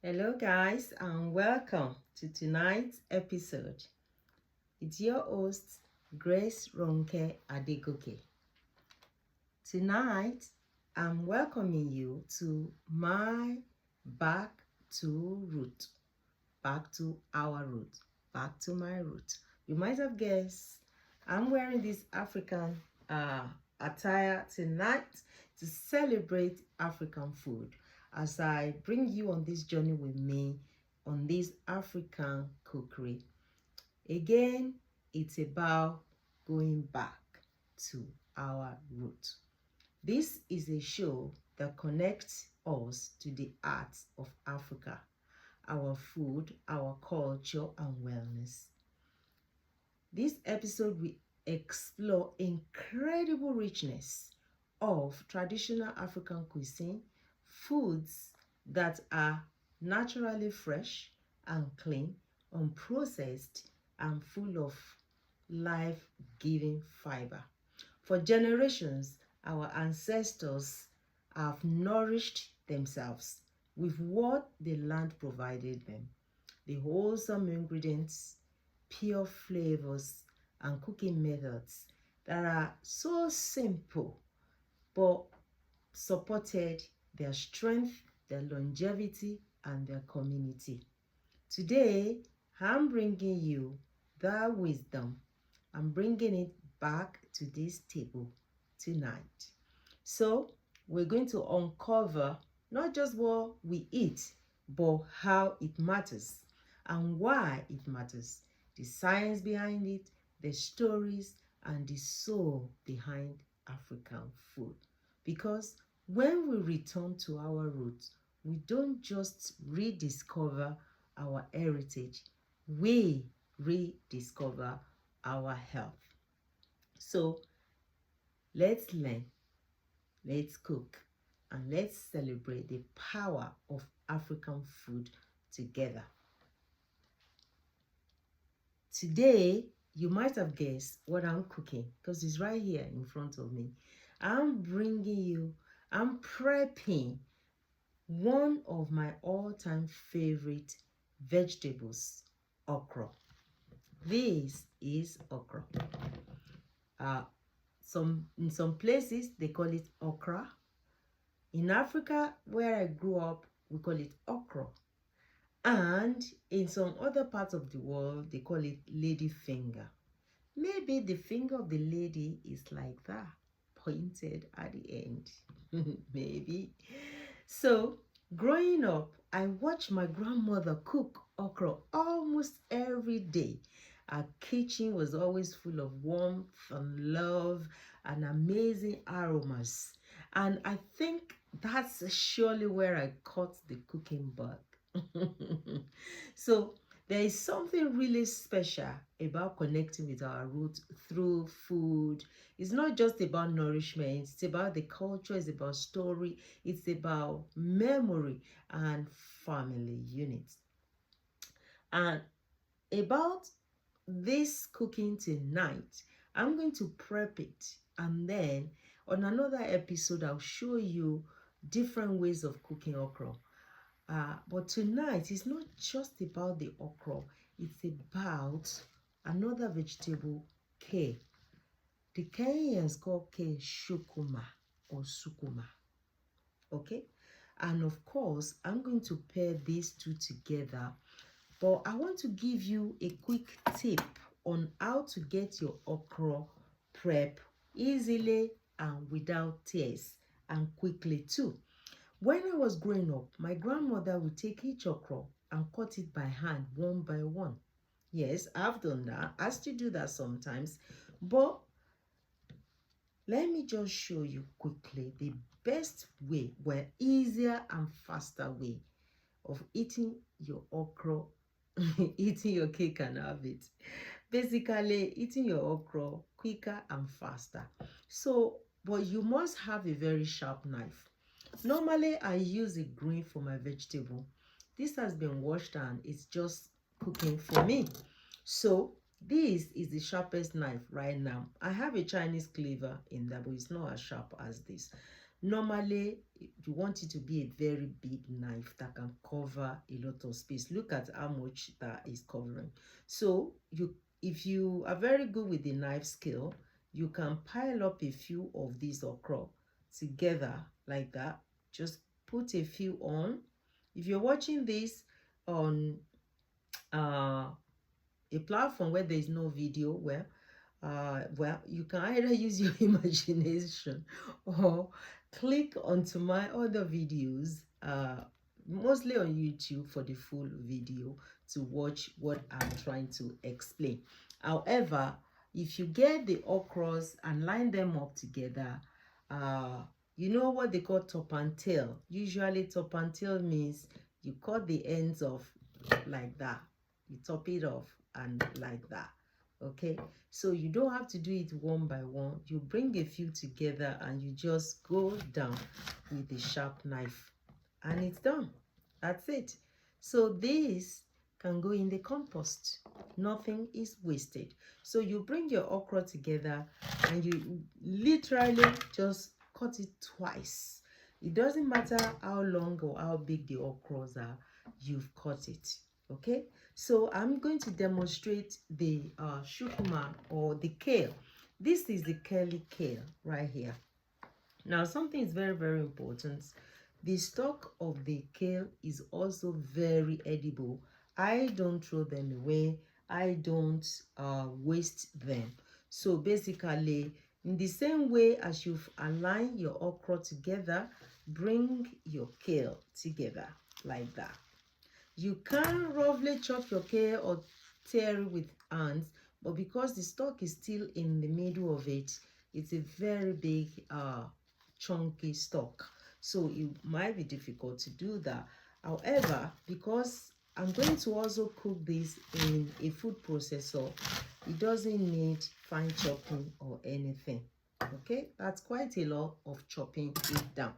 Hello, guys, and welcome to tonight's episode. It's your host, Grace Ronke Adegoke. Tonight, I'm welcoming you to my back to root, back to our root, back to my root. You might have guessed I'm wearing this African attire tonight to celebrate African food as I bring you on this journey with me on this African cookery. Again, it's about going back to our root. This is a show that connects us to the arts of Africa, our food, our culture, and wellness. This episode will explore incredible richness of traditional African cuisine, foods that are naturally fresh and clean, unprocessed, and full of life-giving fiber. For generations, our ancestors have nourished themselves with what the land provided them. The wholesome ingredients, pure flavors, and cooking methods that are so simple but supported their strength, their longevity, and their community. Today, I'm bringing you that wisdom. I'm bringing it back to this table tonight. So, we're going to uncover not just what we eat, but how it matters and why it matters, the science behind it, the stories, and the soul behind African food. Because when we return to our roots, we don't just rediscover our heritage, we rediscover our health. So let's learn, let's cook, and let's celebrate the power of African food together. Today, you might have guessed what I'm cooking because it's right here in front of me. I'm prepping one of my all-time favorite vegetables, okra. This is okra. In some places, they call it okra. In Africa, where I grew up, we call it okra. And in some other parts of the world, they call it lady finger. Maybe the finger of the lady is like that, pointed at the end. Maybe. So, growing up, I watched my grandmother cook okra almost every day. Our kitchen was always full of warmth and love and amazing aromas. And I think that's surely where I caught the cooking bug. So there is something really special about connecting with our roots through food. It's not just about nourishment, it's about the culture, it's about story, it's about memory and family units. And about this cooking tonight, I'm going to prep it, and then on another episode I'll show you different ways of cooking okra. But tonight it's not just about the okra, it's about another vegetable, kale. The Kenyans call kale shukuma or sukuma. Okay? And of course, I'm going to pair these two together. But I want to give you a quick tip on how to get your okra prep easily and without tears, and quickly too. When I was growing up, my grandmother would take each okra and cut it by hand one by one. Yes, I've done that. I still do that sometimes. But let me just show you quickly the best way, well, easier and faster way of eating your okra, eating your cake and have it. Basically, eating your okra quicker and faster. So, but you must have a very sharp knife. Normally, I use a green for my vegetable. This has been washed and it's just cooking for me. So, this is the sharpest knife right now. I have a Chinese cleaver in there, but it's not as sharp as this. Normally, you want it to be a very big knife that can cover a lot of space. Look at how much that is covering. So if you are very good with the knife skill, you can pile up a few of these okra together like that. Just put a few on. If you're watching this on a platform where there is no video, well, you can either use your imagination or click onto my other videos, mostly on YouTube, for the full video to watch what I'm trying to explain. However, if you get the okras and line them up together, you know what they call top and tail. Usually top and tail means you cut the ends off like that, you top it off and like that. Okay, so you don't have to do it one by one. You bring a few together and you just go down with a sharp knife and it's done. That's it. So this can go in the compost. Nothing is wasted. So you bring your okra together and you literally just cut it twice. It doesn't matter how long or how big the okras are, you've cut it. Okay, so I'm going to demonstrate the shukuma or the kale. This is the curly kale right here. Now, something is very, very important. The stalk of the kale is also very edible. I don't throw them away. I don't waste them. So basically, in the same way as you've aligned your okra together, bring your kale together like that. You can roughly chop your kale or tear it with hands, but because the stalk is still in the middle of it, it's a very big chunky stalk, so it might be difficult to do that. However, because I'm going to also cook this in a food processor, it doesn't need fine chopping or anything. Okay, that's quite a lot of chopping it down.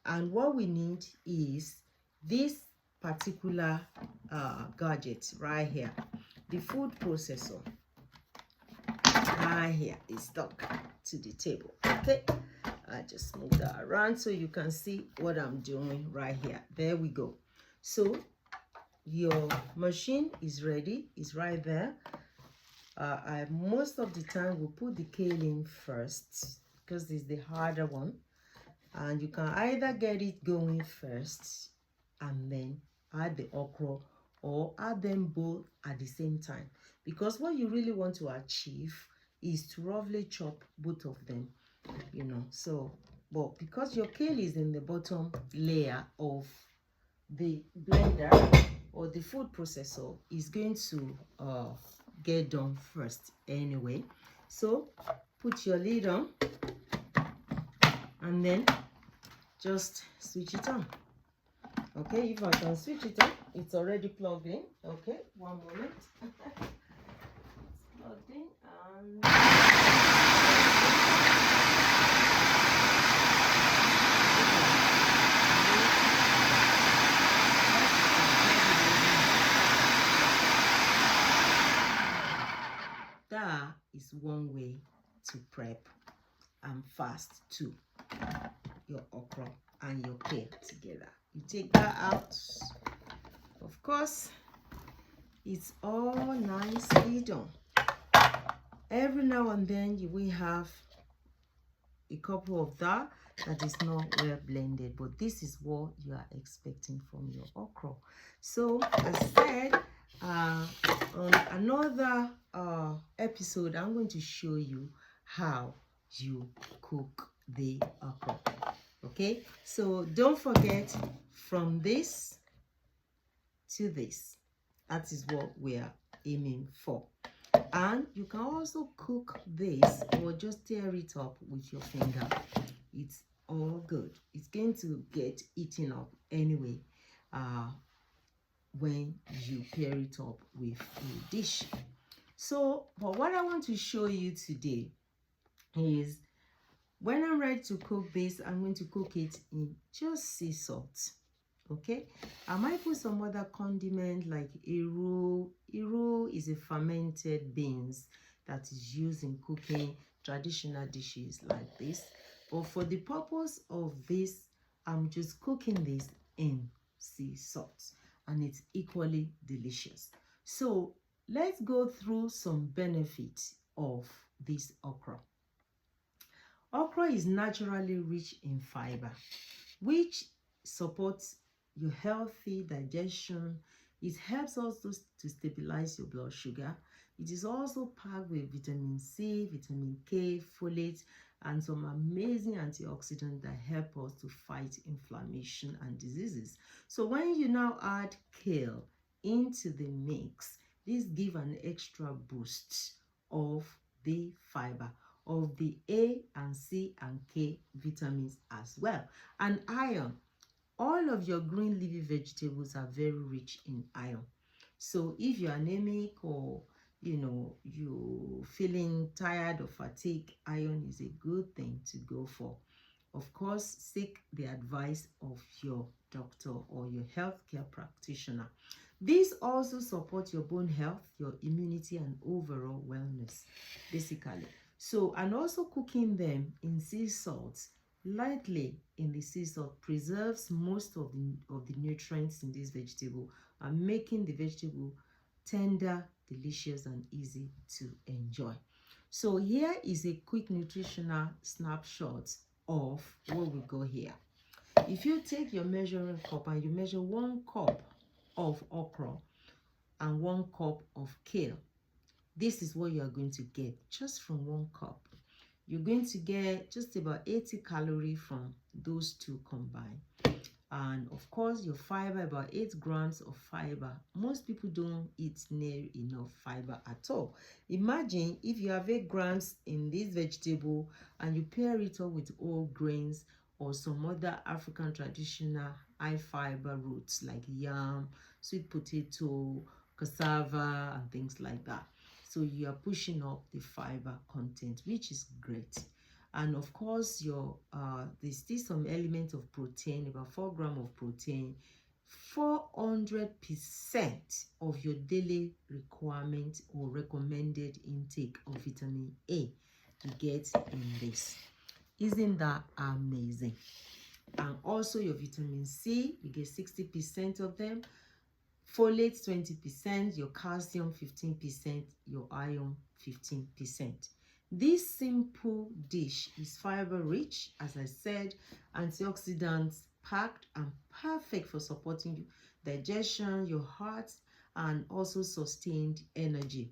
And what we need is this particular gadget right here, the food processor right here is stuck to the table. Okay, I just move that around so you can see what I'm doing right here. There we go. So your machine is ready, it's right there. I most of the time will put the kale in first because it's the harder one, and you can either get it going first and then add the okra, or add them both at the same time, because what you really want to achieve is to roughly chop both of them, you know. So but because your kale is in the bottom layer of the blender or the food processor, is going to get done first anyway. So put your lid on and then just switch it on. Okay, if I can switch it on, it's already plugged in. Okay, one moment. It's plugged in and that is one way to prep and fast too your okra and your kale together. You take that out. Of course, it's all nicely done. Every now and then you will have a couple of that is not well blended, but this is what you are expecting from your okra. So as I said, on another episode, I'm going to show you how you cook the okra. Okay, so don't forget, from this to this, that is what we are aiming for. And you can also cook this or just tear it up with your finger. It's all good. It's going to get eaten up anyway when you pair it up with a dish. So, but what I want to show you today is, when I'm ready to cook this, I'm going to cook it in just sea salt. Okay, I might put some other condiment like iru. Iru is a fermented beans that is used in cooking traditional dishes like this. But for the purpose of this, I'm just cooking this in sea salt, and it's equally delicious. So let's go through some benefits of this okra. Okra is naturally rich in fiber, which supports your healthy digestion. It helps also to stabilize your blood sugar. It is also packed with vitamin C, vitamin K, folate, and some amazing antioxidants that help us to fight inflammation and diseases. So when you now add kale into the mix, this gives an extra boost of the fiber, of the A and C and K vitamins as well. And iron. All of your green leafy vegetables are very rich in iron. So if you're anemic, or you're feeling tired or fatigued, iron is a good thing to go for. Of course, seek the advice of your doctor or your healthcare practitioner. This also supports your bone health, your immunity, and overall wellness, basically. So, and also cooking them in sea salt, lightly in the sea salt, preserves most of the nutrients in this vegetable and making the vegetable tender, delicious, and easy to enjoy. So here is a quick nutritional snapshot of what we got here. If you take your measuring cup and you measure 1 cup of okra and 1 cup of kale, this is what you are going to get just from 1 cup. You're going to get just about 80 calories from those two combined. And of course, your fiber, about 8 grams of fiber. Most people don't eat near enough fiber at all. Imagine if you have 8 grams in this vegetable and you pair it up with whole grains or some other African traditional high fiber roots like yam, sweet potato, cassava, and things like that. So you are pushing up the fiber content, which is great. And of course, there's still some element of protein, about 4 grams of protein, 400% of your daily requirement or recommended intake of vitamin A you get in this. Isn't that amazing? And also your vitamin C, you get 60% of them, folate 20%, your calcium 15%, your iron 15%. This simple dish is fiber rich, as I said, antioxidants packed, and perfect for supporting digestion, your heart, and also sustained energy.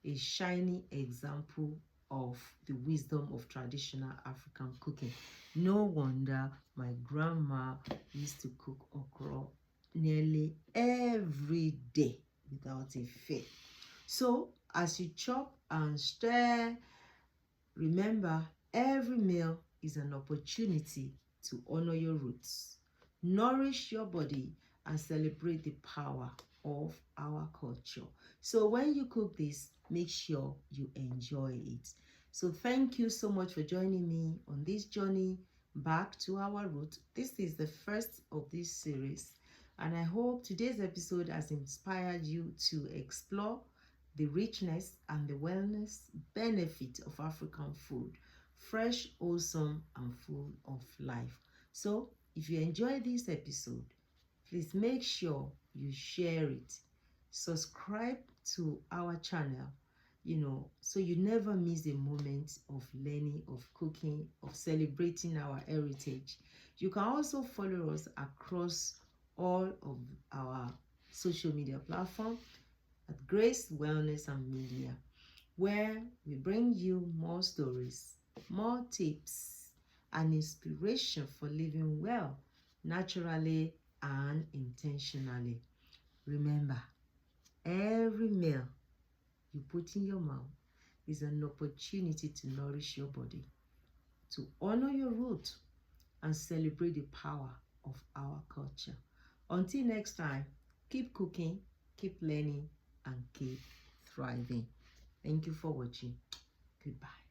A shiny example of the wisdom of traditional African cooking. No wonder my grandma used to cook okra nearly every day without a fail. So as you chop and stir, remember, every meal is an opportunity to honor your roots, nourish your body, and celebrate the power of our culture. So when you cook this, make sure you enjoy it. So thank you so much for joining me on this journey back to our roots. This is the first of this series, and I hope today's episode has inspired you to explore the richness and the wellness benefit of African food, fresh, wholesome, and full of life. So if you enjoyed this episode, please make sure you share it. Subscribe to our channel, so you never miss a moment of learning, of cooking, of celebrating our heritage. You can also follow us across all of our social media platforms at Grace Wellness and Media, where we bring you more stories, more tips, and inspiration for living well, naturally and intentionally. Remember, every meal you put in your mouth is an opportunity to nourish your body, to honor your roots, and celebrate the power of our culture. Until next time, keep cooking, keep learning, and keep thriving. Thank you for watching. Goodbye.